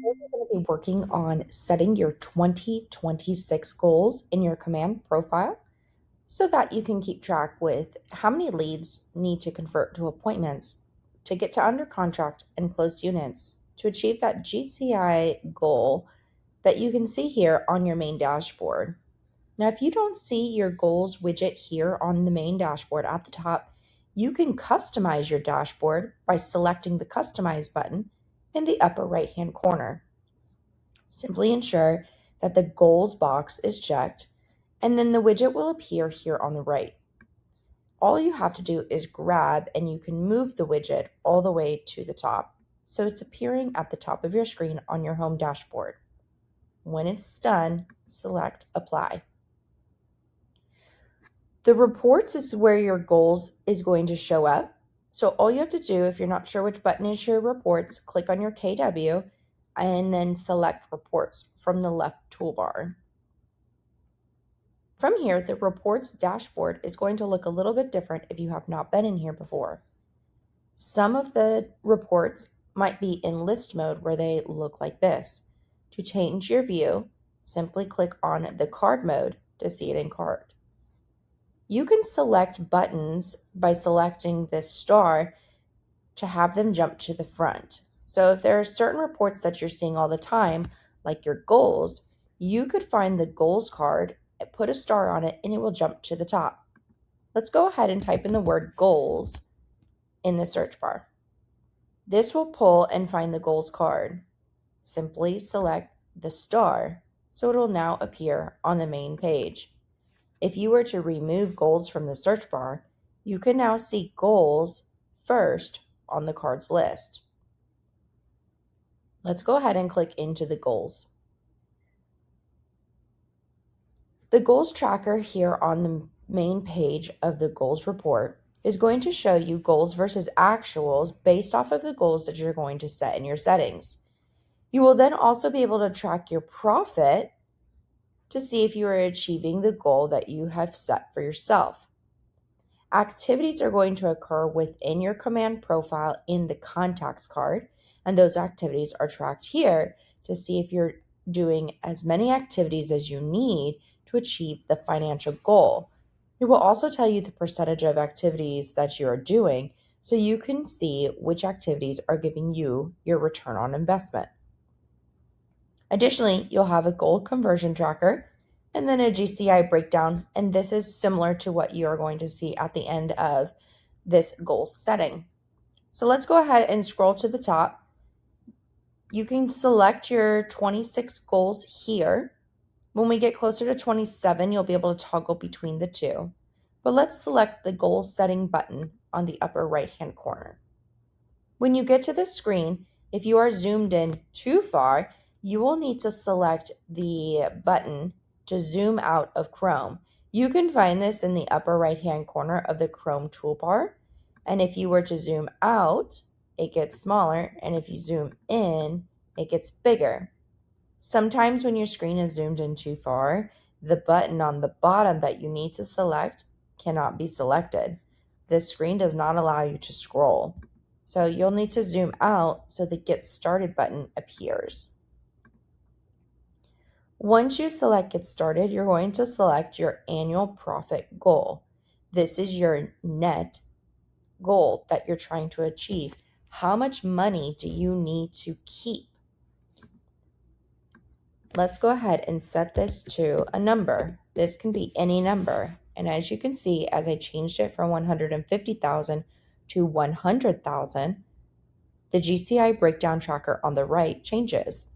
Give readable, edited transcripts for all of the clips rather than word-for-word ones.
We're going to be working on setting your 2026 goals in your command profile so that you can keep track with how many leads need to convert to appointments to get to under contract and closed units to achieve that GCI goal that you can see here on your main dashboard. Now, if you don't see your goals widget here on the main dashboard at the top, you can customize your dashboard by selecting the Customize button in the upper right-hand corner. Simply ensure that the goals box is checked, and then the widget will appear here on the right. All you have to do is grab and you can move the widget all the way to the top, so it's appearing at the top of your screen on your home dashboard. When it's done, select Apply. The reports is where your goals is going to show up. So all you have to do, if you're not sure which button is your reports, click on your KW and then select reports from the left toolbar. From here, the reports dashboard is going to look a little bit different if you have not been in here before. Some of the reports might be in list mode where they look like this. To change your view, simply click on the card mode to see it in card. You can select buttons by selecting this star to have them jump to the front. So if there are certain reports that you're seeing all the time, like your goals, you could find the goals card, put a star on it, and it will jump to the top. Let's go ahead and type in the word goals in the search bar. This will pull and find the goals card. Simply select the star, so it will now appear on the main page. If you were to remove goals from the search bar, you can now see goals first on the cards list. Let's go ahead and click into the goals. The goals tracker here on the main page of the goals report is going to show you goals versus actuals based off of the goals that you're going to set in your settings. You will then also be able to track your profit to see if you are achieving the goal that you have set for yourself. Activities are going to occur within your command profile in the contacts card, and those activities are tracked here to see if you're doing as many activities as you need to achieve the financial goal. It will also tell you the percentage of activities that you are doing so you can see which activities are giving you your return on investment. Additionally, you'll have a goal conversion tracker and then a GCI breakdown, and this is similar to what you are going to see at the end of this goal setting. So let's go ahead and scroll to the top. You can select your 26 goals here. When we get closer to 27, you'll be able to toggle between the two. But let's select the goal setting button on the upper right-hand corner. When you get to the screen, if you are zoomed in too far, you will need to select the button to zoom out of Chrome. You can find this in the upper right-hand corner of the Chrome toolbar. And if you were to zoom out, it gets smaller. And if you zoom in, it gets bigger. Sometimes when your screen is zoomed in too far, the button on the bottom that you need to select cannot be selected. This screen does not allow you to scroll. So you'll need to zoom out so the Get Started button appears. Once you select Get Started, you're going to select your annual profit goal. This is your net goal that you're trying to achieve. How much money do you need to keep? Let's go ahead and set this to a number. This can be any number. And as you can see, as I changed it from 150,000 to 100,000, the GCI breakdown tracker on the right changes.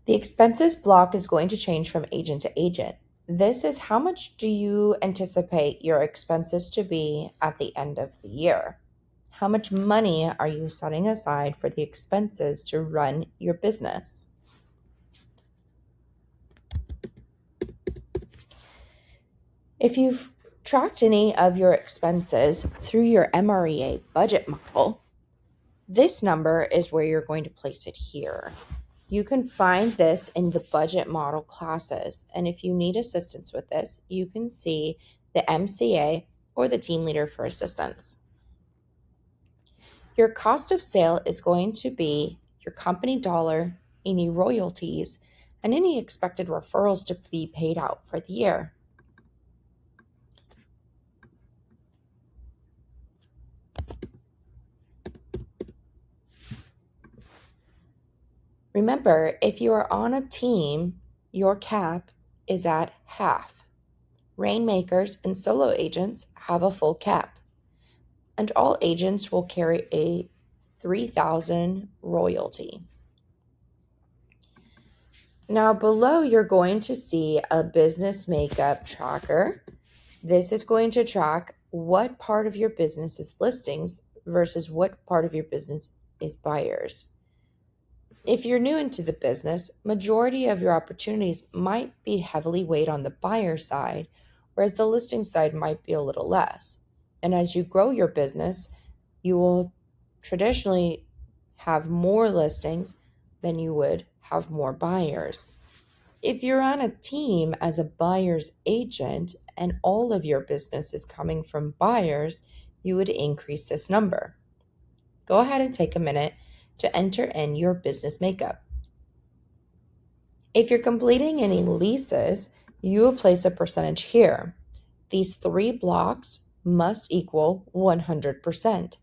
The expenses block is going to change from agent to agent. This is how much do you anticipate your expenses to be at the end of the year? How much money are you setting aside for the expenses to run your business? If you've tracked any of your expenses through your MREA budget model, this number is where you're going to place it here. You can find this in the budget model classes, and if you need assistance with this, you can see the MCA or the team leader for assistance. Your cost of sale is going to be your company dollar, any royalties, and any expected referrals to be paid out for the year. Remember, if you are on a team, your cap is at half. Rainmakers and solo agents have a full cap, and all agents will carry a $3,000 royalty. Now below, you're going to see a business makeup tracker. This is going to track what part of your business is listings versus what part of your business is buyers. If you're new into the business, majority of your opportunities might be heavily weighed on the buyer side, whereas the listing side might be a little less. And as you grow your business, you will traditionally have more listings than you would have more buyers. If you're on a team as a buyer's agent and all of your business is coming from buyers, you would increase this number. Go ahead and take a minute to enter in your business makeup. If you're completing any leases, you will place a percentage here. These 3 blocks must equal 100%.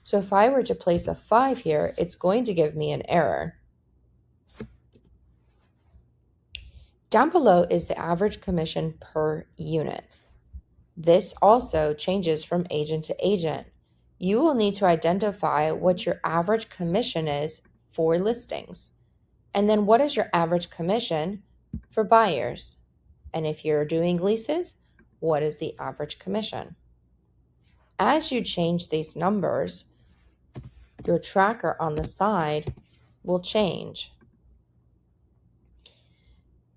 So if I were to place a 5 here, it's going to give me an error. Down below is the average commission per unit. This also changes from agent to agent. You will need to identify what your average commission is for listings. And then what is your average commission for buyers? And if you're doing leases, what is the average commission? As you change these numbers, your tracker on the side will change.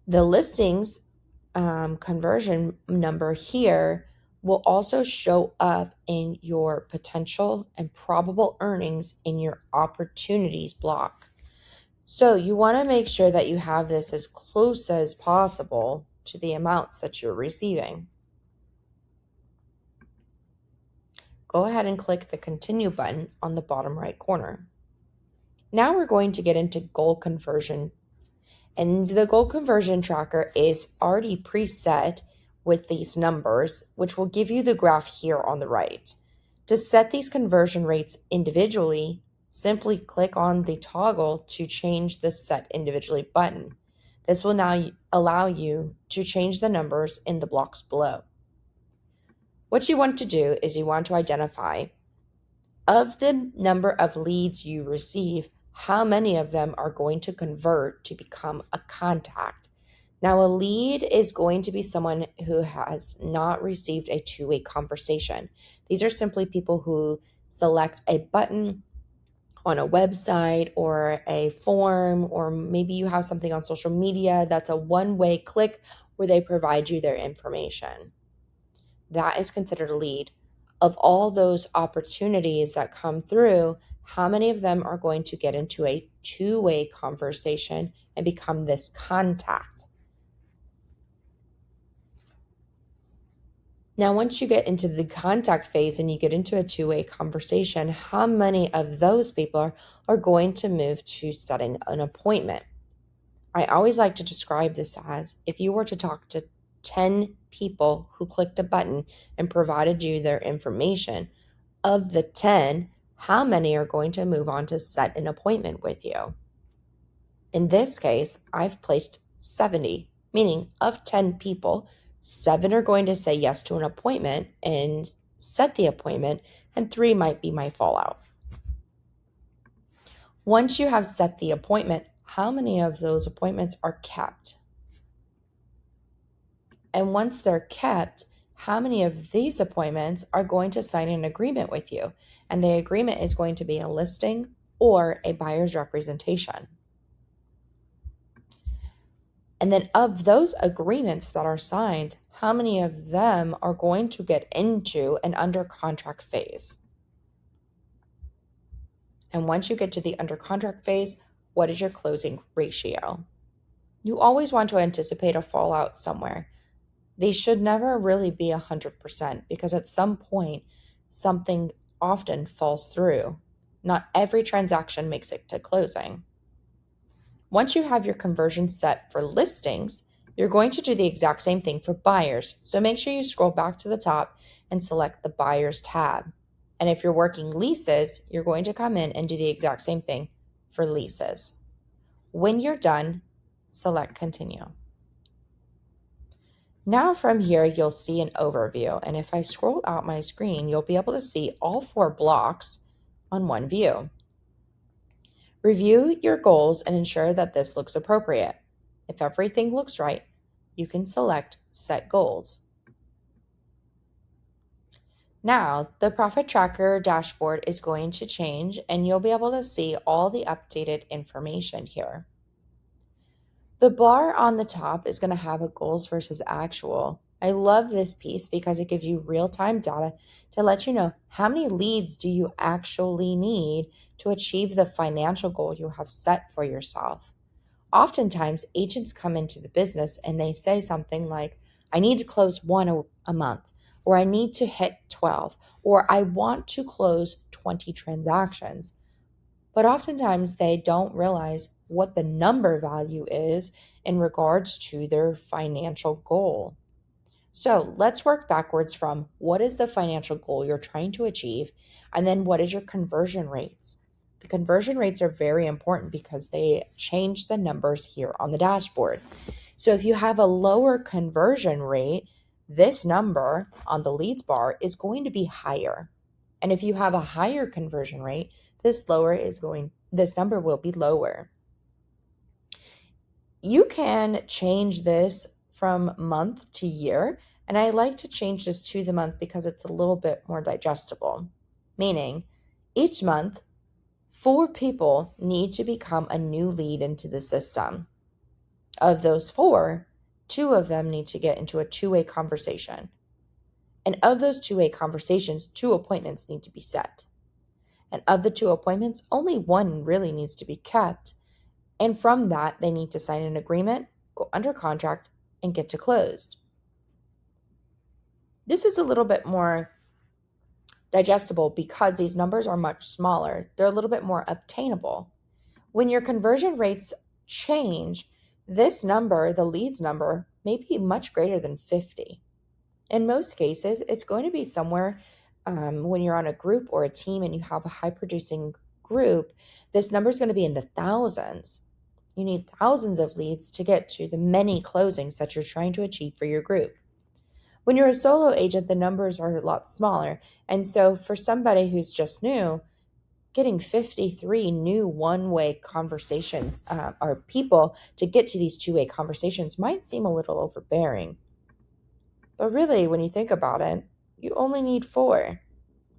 The listings conversion number here will also show up in your potential and probable earnings in your opportunities block. So you want to make sure that you have this as close as possible to the amounts that you're receiving. Go ahead and click the continue button on the bottom right corner. Now we're going to get into goal conversion. And the goal conversion tracker is already preset with these numbers, which will give you the graph here on the right. To set these conversion rates individually, simply click on the toggle to change the set individually button. This will now allow you to change the numbers in the blocks below. What you want to do is you want to identify of the number of leads you receive, how many of them are going to convert to become a contact. Now, a lead is going to be someone who has not received a two-way conversation. These are simply people who select a button on a website or a form, or maybe you have something on social media that's a one-way click where they provide you their information. That is considered a lead. Of all those opportunities that come through, how many of them are going to get into a two-way conversation and become this contact? Now, once you get into the contact phase and you get into a two-way conversation, how many of those people are going to move to setting an appointment? I always like to describe this as if you were to talk to 10 people who clicked a button and provided you their information, of the 10, how many are going to move on to set an appointment with you? In this case, I've placed 70, meaning of 10 people, 7 are going to say yes to an appointment and set the appointment, and 3 might be my fallout. Once you have set the appointment, how many of those appointments are kept? And once they're kept, how many of these appointments are going to sign an agreement with you? And the agreement is going to be a listing or a buyer's representation. And then of those agreements that are signed, how many of them are going to get into an under contract phase? And once you get to the under contract phase, what is your closing ratio? You always want to anticipate a fallout somewhere. They should never really be 100% because at some point, something often falls through. Not every transaction makes it to closing. Once you have your conversion set for listings, you're going to do the exact same thing for buyers. So make sure you scroll back to the top and select the buyers tab. And if you're working leases, you're going to come in and do the exact same thing for leases. When you're done, select continue. Now from here, you'll see an overview. And if I scroll out my screen, you'll be able to see all 4 blocks on one view. Review your goals and ensure that this looks appropriate. If everything looks right, you can select Set Goals. Now, the Profit Tracker dashboard is going to change and you'll be able to see all the updated information here. The bar on the top is going to have a goals versus actual. I love this piece because it gives you real-time data to let you know how many leads do you actually need to achieve the financial goal you have set for yourself. Oftentimes, agents come into the business and they say something like, I need to close 1 a month, or I need to hit 12, or I want to close 20 transactions. But oftentimes they don't realize what the number value is in regards to their financial goal. So let's work backwards from what is the financial goal you're trying to achieve, and then what is your conversion rates? The conversion rates are very important because they change the numbers here on the dashboard. So if you have a lower conversion rate, this number on the leads bar is going to be higher. And if you have a higher conversion rate, this number will be lower. You can change this from month to year, and I like to change this to the month because it's a little bit more digestible. Meaning, each month, 4 people need to become a new lead into the system. Of those 4, 2 of them need to get into a 2-way conversation. And of those 2-way conversations, 2 appointments need to be set. And of the 2 appointments, only 1 really needs to be kept. And from that, they need to sign an agreement, go under contract, and get to closed. This is a little bit more digestible because these numbers are much smaller. They're a little bit more obtainable. When your conversion rates change, this number, the leads number, may be much greater than 50. In most cases, it's going to be somewhere when you're on a group or a team and you have a high-producing group, this number is going to be in the thousands. You need thousands of leads to get to the many closings that you're trying to achieve for your group. When you're a solo agent, the numbers are a lot smaller. And so for somebody who's just new, getting 53 new one-way conversations or people to get to these 2-way conversations might seem a little overbearing. But really, when you think about it, you only need 4.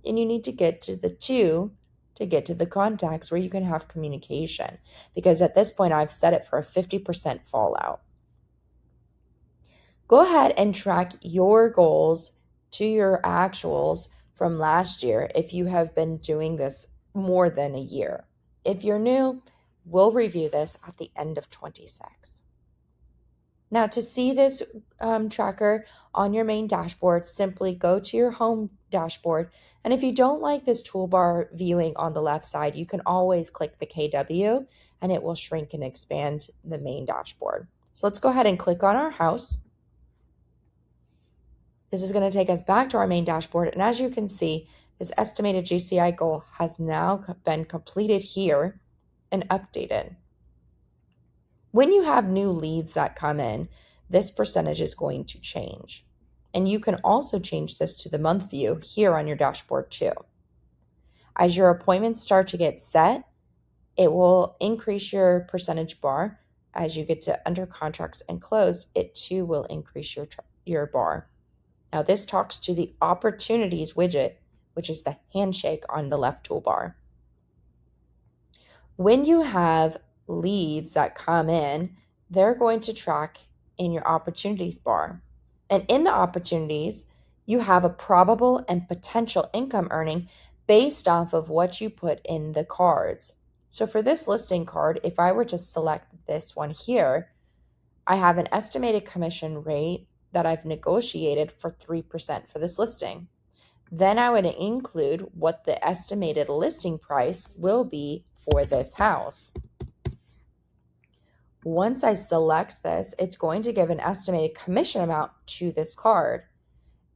And you need to get to the 2 to get to the contacts where you can have communication. Because at this point, I've set it for a 50% fallout. Go ahead and track your goals to your actuals from last year if you have been doing this more than a year. If you're new, we'll review this at the end of 26. Now, to see this tracker on your main dashboard, simply go to your home dashboard. And if you don't like this toolbar viewing on the left side, you can always click the KW and it will shrink and expand the main dashboard. So let's go ahead and click on our house. This is going to take us back to our main dashboard. And as you can see, this estimated GCI goal has now been completed here and updated. When you have new leads that come in, this percentage is going to change. And you can also change this to the month view here on your dashboard too. As your appointments start to get set, it will increase your percentage bar. As you get to under contracts and closed, it too will increase your bar. Now this talks to the opportunities widget, which is the handshake on the left toolbar. When you have leads that come in, they're going to track in your opportunities bar. And in the opportunities, you have a probable and potential income earning based off of what you put in the cards. So for this listing card, if I were to select this one here, I have an estimated commission rate that I've negotiated for 3% for this listing. Then I would include what the estimated listing price will be for this house. Once I select this, it's going to give an estimated commission amount to this card.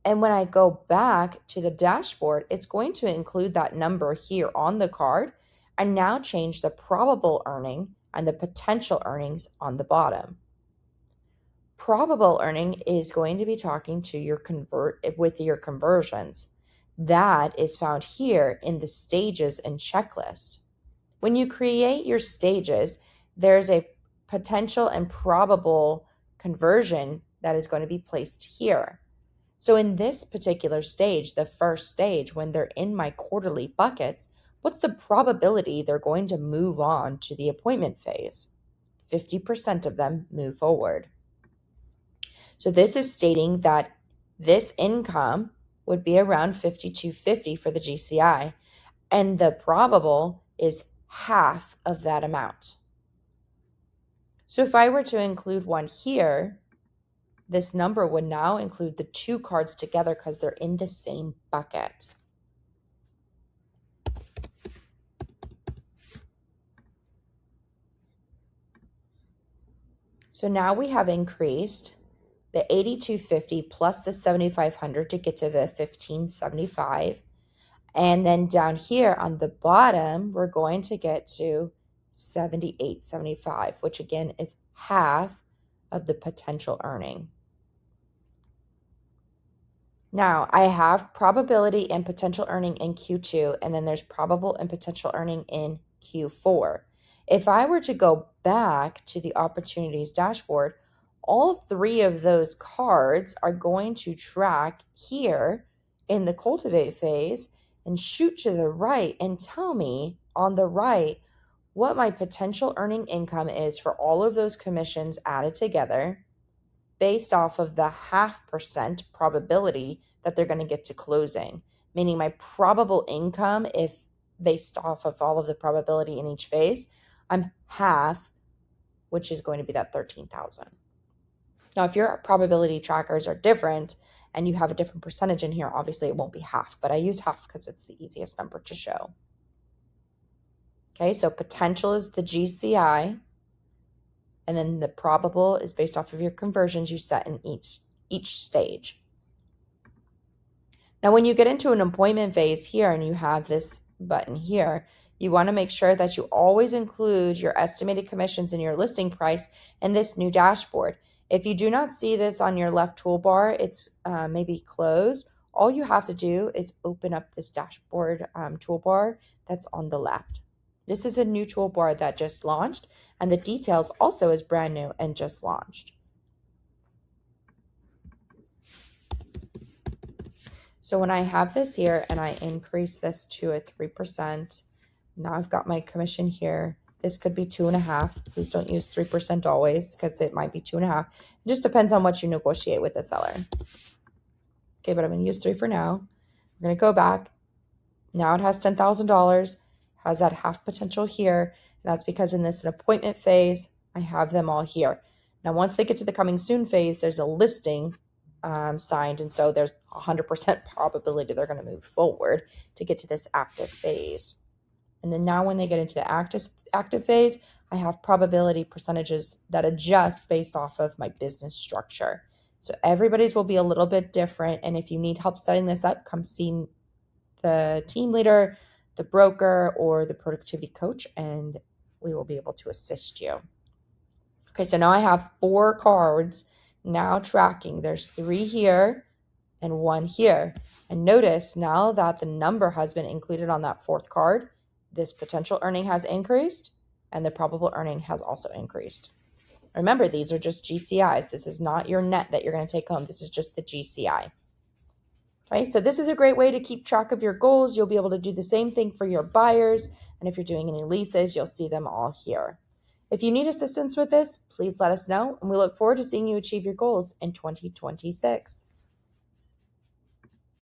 And when I go back to the dashboard, it's going to include that number here on the card and now change the probable earning and the potential earnings on the bottom. Probable earning is going to be talking to your conversions. That is found here in the stages and checklist. When you create your stages, there's a potential and probable conversion that is going to be placed here. So in this particular stage, the first stage, when they're in my quarterly buckets, what's the probability they're going to move on to the appointment phase? 50% of them move forward. So this is stating that this income would be around $5,250 for the GCI, and the probable is half of that amount. So if I were to include one here, this number would now include the two cards together because they're in the same bucket. So now we have increased the $8,250 plus the $7,500 to get to the $1,575. And then down here on the bottom, we're going to get to $7,875, which again is half of the potential earning. Now, I have probability and potential earning in Q2, and then there's probable and potential earning in Q4. If I were to go back to the opportunities dashboard, all three of those cards are going to track here in the cultivate phase and shoot to the right and tell me on the right what my potential earning income is for all of those commissions added together, based off of the 0.5% probability that they're going to get to closing, meaning my probable income, if based off of all of the probability in each phase, I'm half, which is going to be that $13,000. Now, if your probability trackers are different and you have a different percentage in here, obviously it won't be half, but I use half because it's the easiest number to show. Okay, so potential is the GCI. And then the probable is based off of your conversions you set in each stage. Now, when you get into an appointment phase here and you have this button here, you want to make sure that you always include your estimated commissions and your listing price in this new dashboard. If you do not see this on your left toolbar, it's maybe closed. All you have to do is open up this dashboard toolbar that's on the left. This is a new toolbar that just launched, and the details also is brand new and just launched. So when I have this here and I increase this to a 3%, now I've got my commission here. This could be 2.5. Please don't use 3% always because it might be 2.5. It just depends on what you negotiate with the seller. Okay, but I'm going to use 3 for now. I'm going to go back. Now it has $10,000. Has that half potential here. And that's because in this appointment phase, I have them all here. Now, once they get to the coming soon phase, there's a listing signed. And so there's 100% probability they're going to move forward to get to this active phase. And then now when they get into the active phase, I have probability percentages that adjust based off of my business structure. So everybody's will be a little bit different. And if you need help setting this up, come see the team leader, the broker, or the productivity coach, and we will be able to assist you. Okay, so now I have 4 cards now tracking. There's 3 here and 1 here. And notice now that the number has been included on that 4th card, this potential earning has increased and the probable earning has also increased. Remember, these are just GCIs. This is not your net that you're going to take home. This is just the GCI. Okay, so this is a great way to keep track of your goals. You'll be able to do the same thing for your buyers. And if you're doing any leases, you'll see them all here. If you need assistance with this, please let us know. And we look forward to seeing you achieve your goals in 2026.